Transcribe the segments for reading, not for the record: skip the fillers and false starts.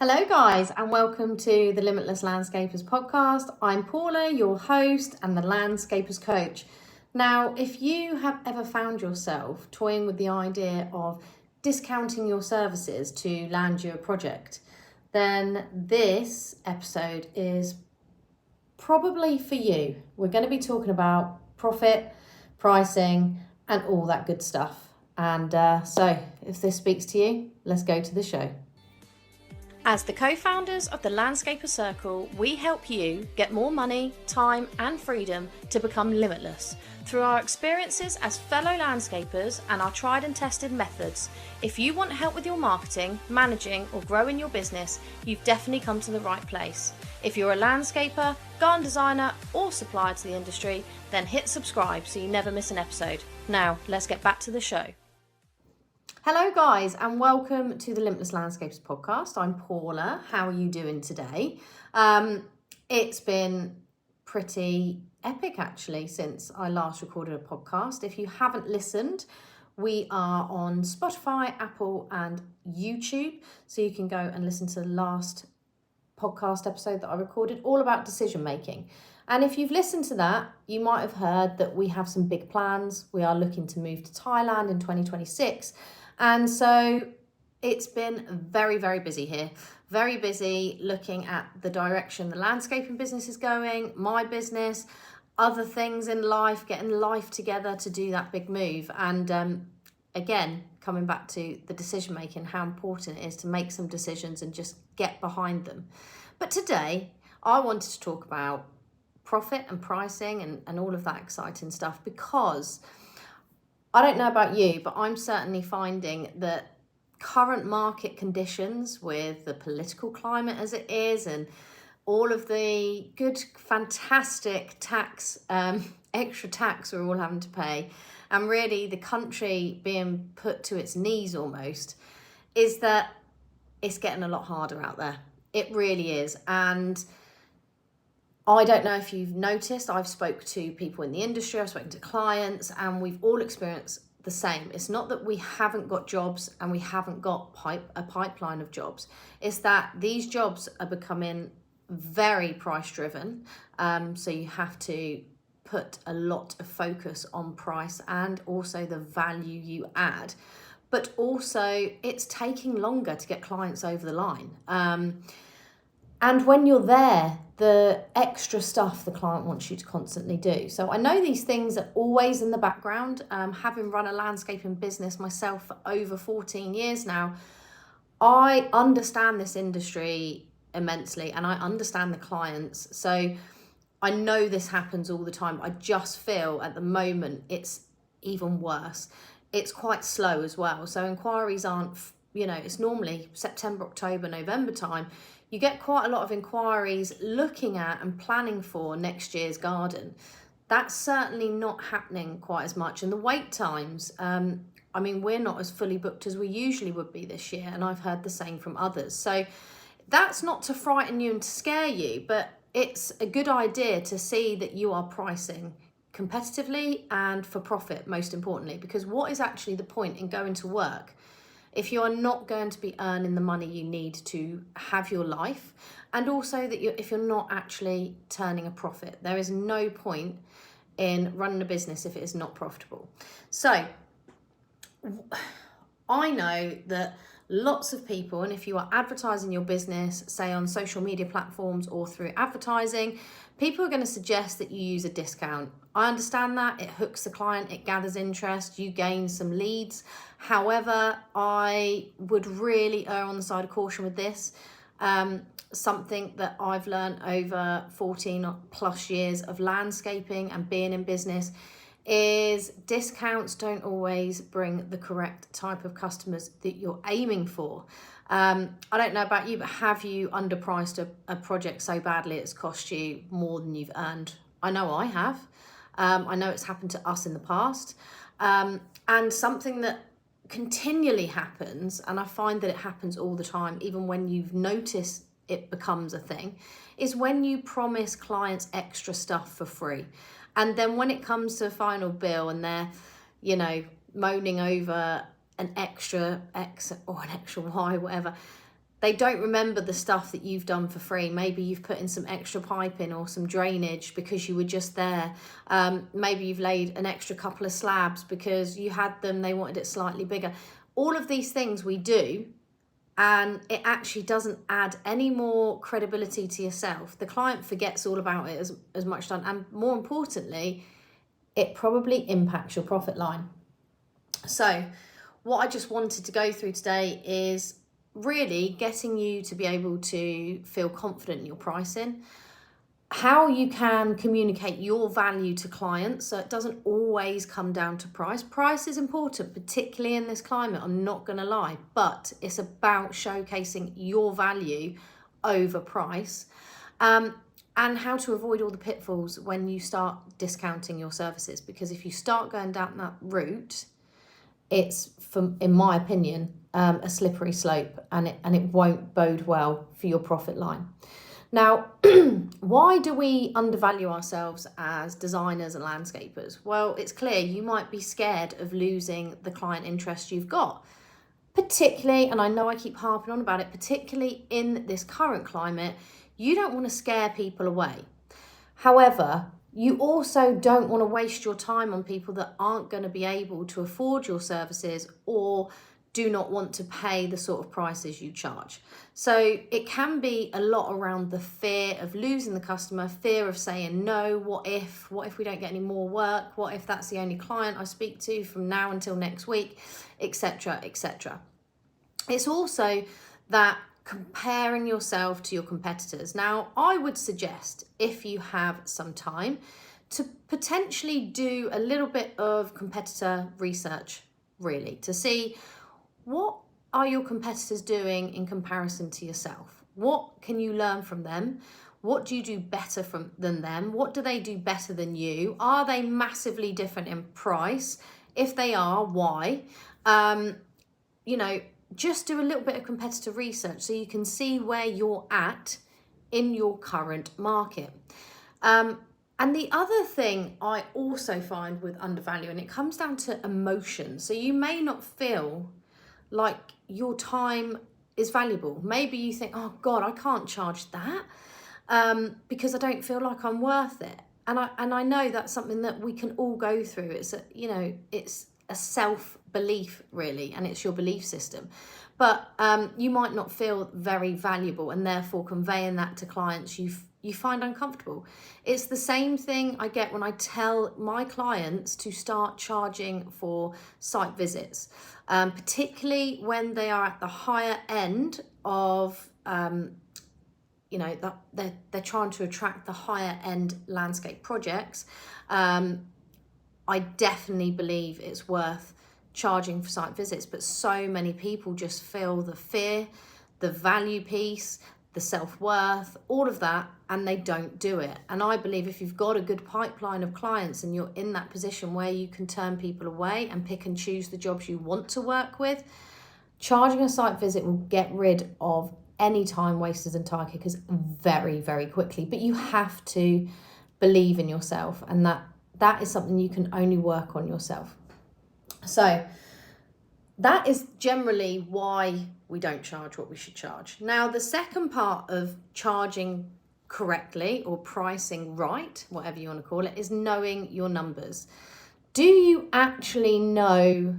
Hello guys, and welcome to the Limitless Landscapers podcast. I'm Paula, your host and the Landscapers coach. Now, if you have ever found yourself toying with the idea of discounting your services to land you a project, then this episode is probably for you. We're going to be talking about profit, pricing, and all that good stuff. And so if this speaks to you, let's go to the show. As the co-founders of the Landscaper Circle, we help you get more money, time and freedom to become limitless. Through our experiences as fellow landscapers and our tried and tested methods, if you want help with your marketing, managing or growing your business, you've definitely come to the right place. If you're a landscaper, garden designer or supplier to the industry, then hit subscribe so you never miss an episode. Now, let's get back to the show. Hello guys, and welcome to the Limitless Landscapers podcast. I'm Paula. How are you doing today? It's been pretty epic actually since I last recorded a podcast. If you haven't listened, we are on Spotify, Apple and YouTube, so you can go and listen to the last podcast episode that I recorded all about decision making. And if you've listened to that, you might have heard that we have some big plans. We are looking to move to Thailand in 2026. And so it's been very, very busy here. Very busy looking at the direction the landscaping business is going, my business, other things in life, getting life together to do that big move. And again, coming back to the decision making, how important it is to make some decisions and just get behind them. But today, I wanted to talk about profit and pricing and all of that exciting stuff, because I don't know about you, but I'm certainly finding that current market conditions with the political climate as it is and all of the good, fantastic tax, extra tax we're all having to pay, and really the country being put to its knees almost, is that it's getting a lot harder out there. It really is. And I don't know if you've noticed, I've spoke to people in the industry, I've spoken to clients, and we've all experienced the same. It's not that we haven't got jobs and we haven't got a pipeline of jobs. It's that these jobs are becoming very price driven. So you have to put a lot of focus on price and also the value you add. But also it's taking longer to get clients over the line. And when you're there, the extra stuff the client wants you to constantly do. So I know these things are always in the background. Having run a landscaping business myself for over 14 years now, I understand this industry immensely and I understand the clients. So I know this happens all the time. I just feel at the moment it's even worse. It's quite slow as well. So inquiries aren't, it's normally September, October, November time. You get quite a lot of inquiries looking at and planning for next year's garden. That's certainly not happening quite as much. And the wait times, we're not as fully booked as we usually would be this year. And I've heard the same from others. So that's not to frighten you and to scare you, but it's a good idea to see that you are pricing competitively and for profit, most importantly, because what is actually the point in going to work if you are not going to be earning the money you need to have your life, and also that if you're not actually turning a profit? There is no point in running a business if it is not profitable. So I know that lots of people, and if you are advertising your business, say on social media platforms or through advertising, people are going to suggest that you use a discount. I understand that. It hooks the client, it gathers interest, you gain some leads. However, I would really err on the side of caution with this. Something that I've learned over 14 plus years of landscaping and being in business is discounts don't always bring the correct type of customers that you're aiming for. I don't know about you, but have you underpriced a project so badly it's cost you more than you've earned? I know I have. I know it's happened to us in the past. And something that continually happens, and I find that it happens all the time, even when you've noticed it becomes a thing, is when you promise clients extra stuff for free. And then when it comes to a final bill and they're, moaning over an extra X or an extra Y, whatever, they don't remember the stuff that you've done for free. Maybe you've put in some extra piping or some drainage because you were just there. Maybe you've laid an extra couple of slabs because you had them, they wanted it slightly bigger. All of these things we do, and it actually doesn't add any more credibility to yourself. The client forgets all about it as much done. And more importantly, it probably impacts your profit line. So what I just wanted to go through today is really getting you to be able to feel confident in your pricing, how you can communicate your value to clients so it doesn't always come down to price. Price is important, particularly in this climate, I'm not going to lie, but it's about showcasing your value over price, and how to avoid all the pitfalls when you start discounting your services. Because if you start going down that route, it's, in my opinion, a slippery slope, and it won't bode well for your profit line. Now, why do we undervalue ourselves as designers and landscapers? Well, it's clear you might be scared of losing the client interest you've got, particularly, and I know I keep harping on about it, particularly in this current climate, you don't want to scare people away. However, you also don't want to waste your time on people that aren't going to be able to afford your services or do not want to pay the sort of prices you charge. So it can be a lot around the fear of losing the customer, fear of saying no, what if we don't get any more work, what if that's the only client I speak to from now until next week, etc., etc. It's also that comparing yourself to your competitors. Now, I would suggest, if you have some time, to potentially do a little bit of competitor research, really, to see what are your competitors doing in comparison to yourself? What can you learn from them? What do you do better than them? What do they do better than you? Are they massively different in price? If they are, why? Just do a little bit of competitor research so you can see where you're at in your current market. And the other thing I also find with undervaluing, it comes down to emotion. So you may not feel like your time is valuable. Maybe you think, oh God, I can't charge that because I don't feel like I'm worth it. And I know that's something that we can all go through. It's a self-belief, really, and it's your belief system. But you might not feel very valuable, and therefore conveying that to clients you find uncomfortable. It's the same thing I get when I tell my clients to start charging for site visits, particularly when they are at the higher end of, they're trying to attract the higher end landscape projects. I definitely believe it's worth charging for site visits, but so many people just feel the fear, the value piece, the self-worth, all of that, and they don't do it. And I believe if you've got a good pipeline of clients and you're in that position where you can turn people away and pick and choose the jobs you want to work with, charging a site visit will get rid of any time wasters and tire kickers very, very quickly. But you have to believe in yourself, and that is something you can only work on yourself. So that is generally why we don't charge what we should charge. Now, the second part of charging correctly or pricing right, whatever you want to call it, is knowing your numbers. Do you actually know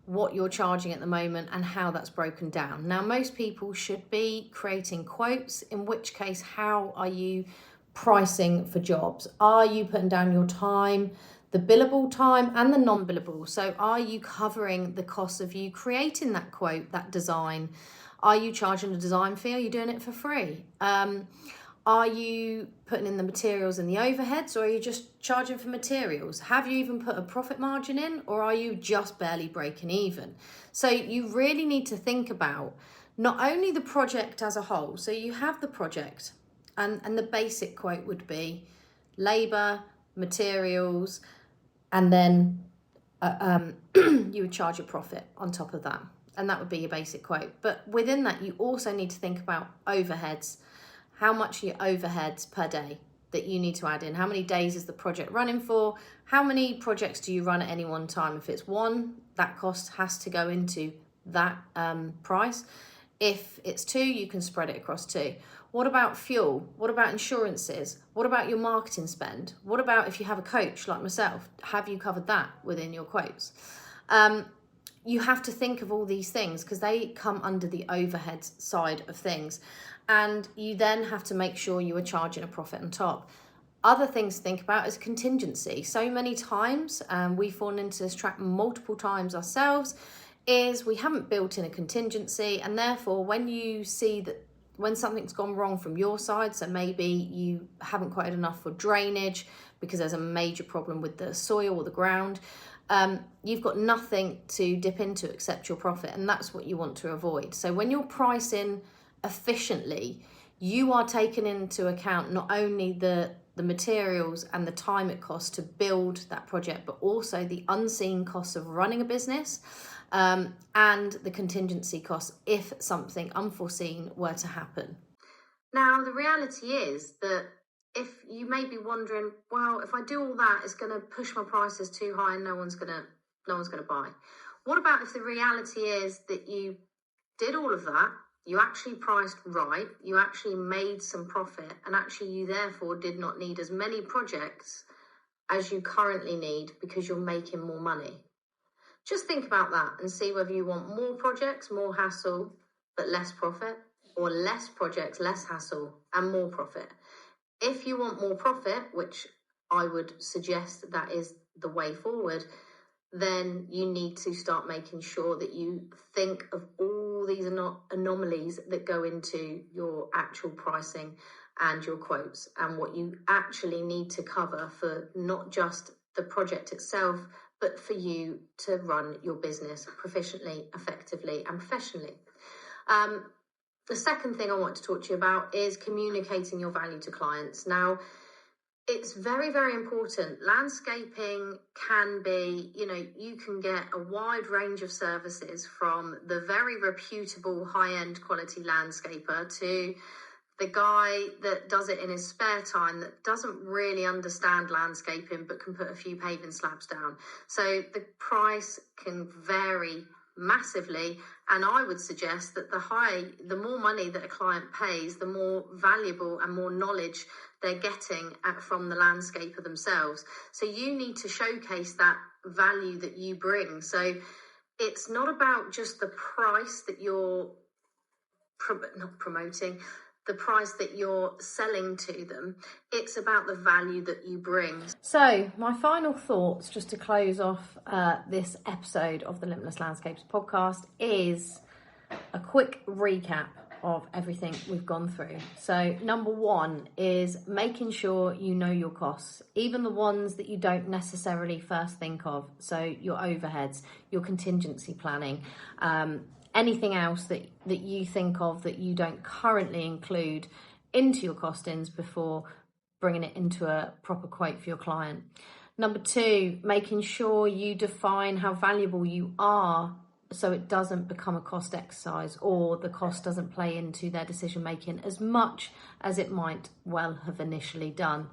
what you're charging at the moment and how that's broken down? Now, most people should be creating quotes, in which case, how are you pricing for jobs? Are you putting down your time, the billable time and the non-billable? So are you covering the cost of you creating that quote, that design? Are you charging a design fee? Are you doing it for free? Are you putting in the materials and the overheads, or are you just charging for materials? Have you even put a profit margin in, or are you just barely breaking even? So you really need to think about not only the project as a whole. So you have the project, and the basic quote would be labour, materials, and then you would charge a profit on top of that. And that would be your basic quote. But within that, you also need to think about overheads. How much are your overheads per day that you need to add in? How many days is the project running for? How many projects do you run at any one time? If it's one, that cost has to go into that price. If it's 2, you can spread it across 2. What about fuel? What about insurances? What about your marketing spend? What about if you have a coach like myself? Have you covered that within your quotes? You have to think of all these things because they come under the overhead side of things. And you then have to make sure you are charging a profit on top. Other things to think about is contingency. So many times, we've fallen into this trap multiple times ourselves, is we haven't built in a contingency, and therefore when you see that when something's gone wrong from your side, so maybe you haven't quoted enough for drainage because there's a major problem with the soil or the ground, you've got nothing to dip into except your profit, and that's what you want to avoid. So when you're pricing efficiently, you are taking into account not only the materials and the time it costs to build that project, but also the unseen costs of running a business, and the contingency costs if something unforeseen were to happen. Now, the reality is that if you may be wondering, well, if I do all that, it's going to push my prices too high and no one's going to buy. What about if the reality is that you did all of that, you actually priced right, you actually made some profit, and actually you therefore did not need as many projects as you currently need because you're making more money? Just think about that and see whether you want more projects, more hassle, but less profit, or less projects, less hassle, and more profit. If you want more profit, which I would suggest that is the way forward, then you need to start making sure that you think of all these anomalies that go into your actual pricing and your quotes, and what you actually need to cover for not just the project itself, but for you to run your business proficiently, effectively, and professionally. The second thing I want to talk to you about is communicating your value to clients. Now, it's very, very important. Landscaping can be, you can get a wide range of services, from the very reputable high-end quality landscaper to the guy that does it in his spare time that doesn't really understand landscaping but can put a few paving slabs down. So the price can vary massively, and I would suggest that the more money that a client pays, the more valuable and more knowledge they're getting from the landscaper themselves. So you need to showcase that value that you bring. So it's not about just the price that you're not promoting, the price that you're selling to them. It's about the value that you bring. So my final thoughts, just to close off this episode of the Limitless Landscapes podcast, is a quick recap of everything we've gone through. So number 1 is making sure you know your costs, even the ones that you don't necessarily first think of. So your overheads, your contingency planning, anything else that you think of that you don't currently include into your costings before bringing it into a proper quote for your client. Number 2, making sure you define how valuable you are so it doesn't become a cost exercise, or the cost doesn't play into their decision making as much as it might well have initially done.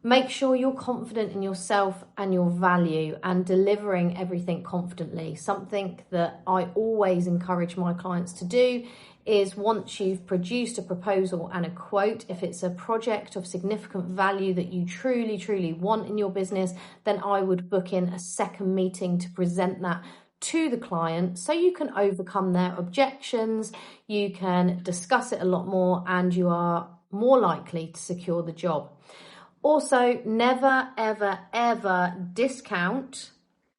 Make sure you're confident in yourself and your value and delivering everything confidently. Something that I always encourage my clients to do is, once you've produced a proposal and a quote, if it's a project of significant value that you truly, truly want in your business, then I would book in a second meeting to present that to the client so you can overcome their objections, you can discuss it a lot more, and you are more likely to secure the job. Also, never, ever, ever discount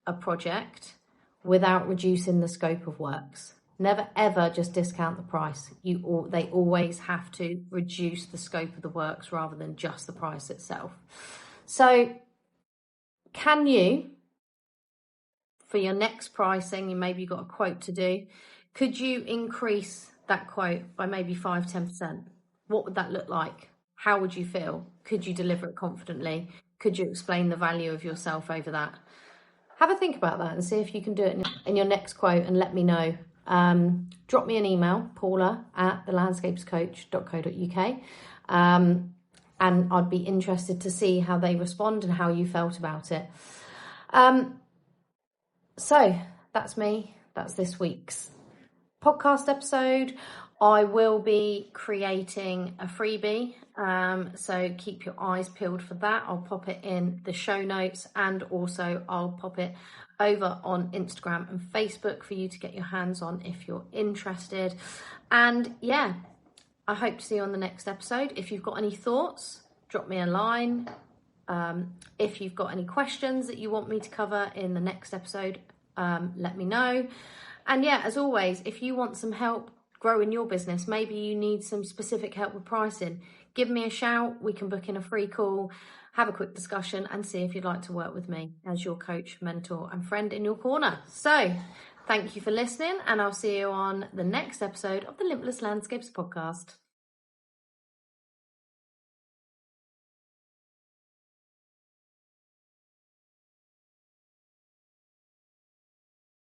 a project without reducing the scope of works. Never, ever just discount the price. They always have to reduce the scope of the works rather than just the price itself. So, can you, for your next pricing, maybe you've got a quote to do, could you increase that quote by maybe 5-10%? What would that look like? How would you feel? Could you deliver it confidently? Could you explain the value of yourself over that? Have a think about that and see if you can do it in your next quote, and let me know. Drop me an email, paula@thelandscapescoach.co.uk, and I'd be interested to see how they respond and how you felt about it. So that's me. That's this week's podcast episode, I will be creating a freebie. So keep your eyes peeled for that. I'll pop it in the show notes, and also I'll pop it over on Instagram and Facebook for you to get your hands on if you're interested. And yeah, I hope to see you on the next episode. If you've got any thoughts, drop me a line. If you've got any questions that you want me to cover in the next episode, let me know. And yeah, as always, if you want some help growing your business, maybe you need some specific help with pricing, give me a shout. We can book in a free call, have a quick discussion, and see if you'd like to work with me as your coach, mentor, and friend in your corner. So thank you for listening, and I'll see you on the next episode of the Limitless Landscapes podcast.